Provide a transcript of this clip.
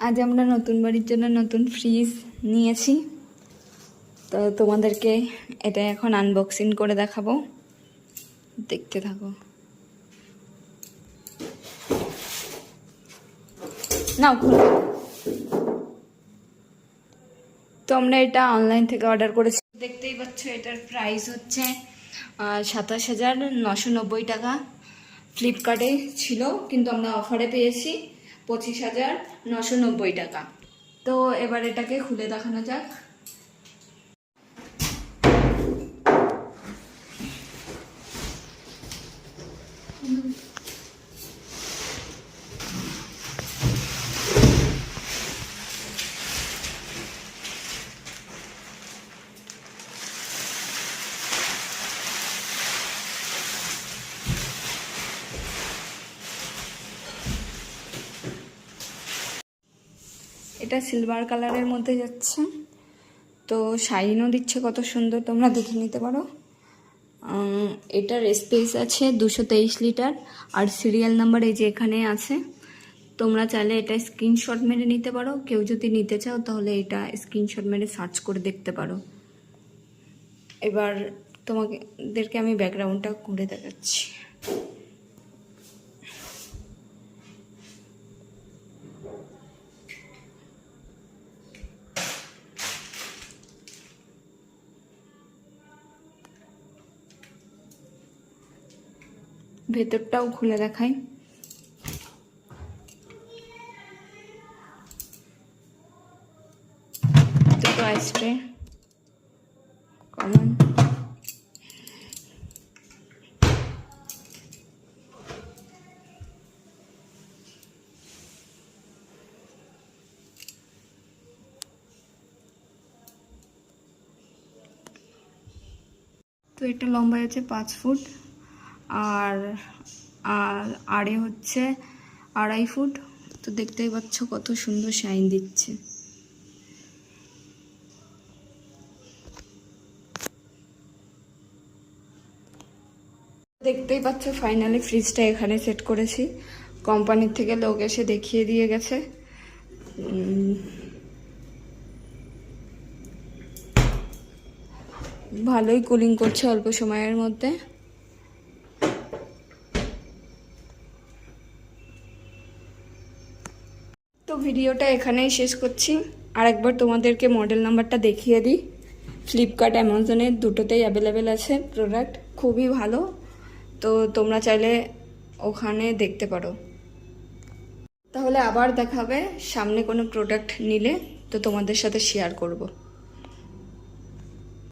আজ আমরা নতুন বাড়ির জন্য নতুন ফ্রিজ নিয়েছি, তো তোমাদেরকে এটা এখন আনবক্সিং করে দেখাবো, দেখতে থাকো। নাও খুলে। তো আমরা এটা অনলাইন থেকে অর্ডার করেছি, দেখতেই পাচ্ছ। এটার প্রাইস হচ্ছে 27,990 টাকা। ফ্লিপকার্টে ছিল, কিন্তু আমরা অফারে পেয়েছি 25,990 টাকা। তো এবার এটাকে খুলে দেখানো যাক। এটা সিলভার কালারের মধ্যে যাচ্ছে, তো শাইনও দিচ্ছে কত সুন্দর, তোমরা দেখে নিতে পারো। এটার স্পেস আছে 223 লিটার, আর সিরিয়াল নাম্বার এই যে এখানে আছে। তোমরা চাইলে এটা স্ক্রিনশট মেরে নিতে পারো, কেউ যদি নিতে চাও তাহলে এটা স্ক্রিনশট মেরে সার্চ করে দেখতে পারো। এবার তোমাদেরকে আমি ব্যাকগ্রাউন্ডটা করে দেখাচ্ছি। ভেতরটাও খুলে দেখাই। দুটো আইসট্রে কমন, তো এটা লম্বায় হচ্ছে 5 ফুট, আর আড়ে হচ্ছে 2.5 ফুট। তো দেখতেই পাচ্ছ কত সুন্দর শাইন দিচ্ছে। দেখতেই পাচ্ছ ফাইনালি ফ্রিজটা এখানে সেট করেছি। কোম্পানির থেকে লোক এসে দেখিয়ে দিয়ে গেছে। ভালোই কুলিং করছে অল্প সময়ের মধ্যে। তো ভিডিওটা এখানেই শেষ করছি। আরেকবার তোমাদেরকে মডেল নাম্বারটা দেখিয়ে দিই। ফ্লিপকার্ট অ্যামাজনের দুটোতেই অ্যাভেলেবেল আছে প্রোডাক্ট, খুবই ভালো। তো তোমরা চাইলে ওখানে দেখতে পারো। তাহলে আবার দেখা হবে সামনে কোনো প্রোডাক্ট নিলে, তো তোমাদের সাথে শেয়ার করব।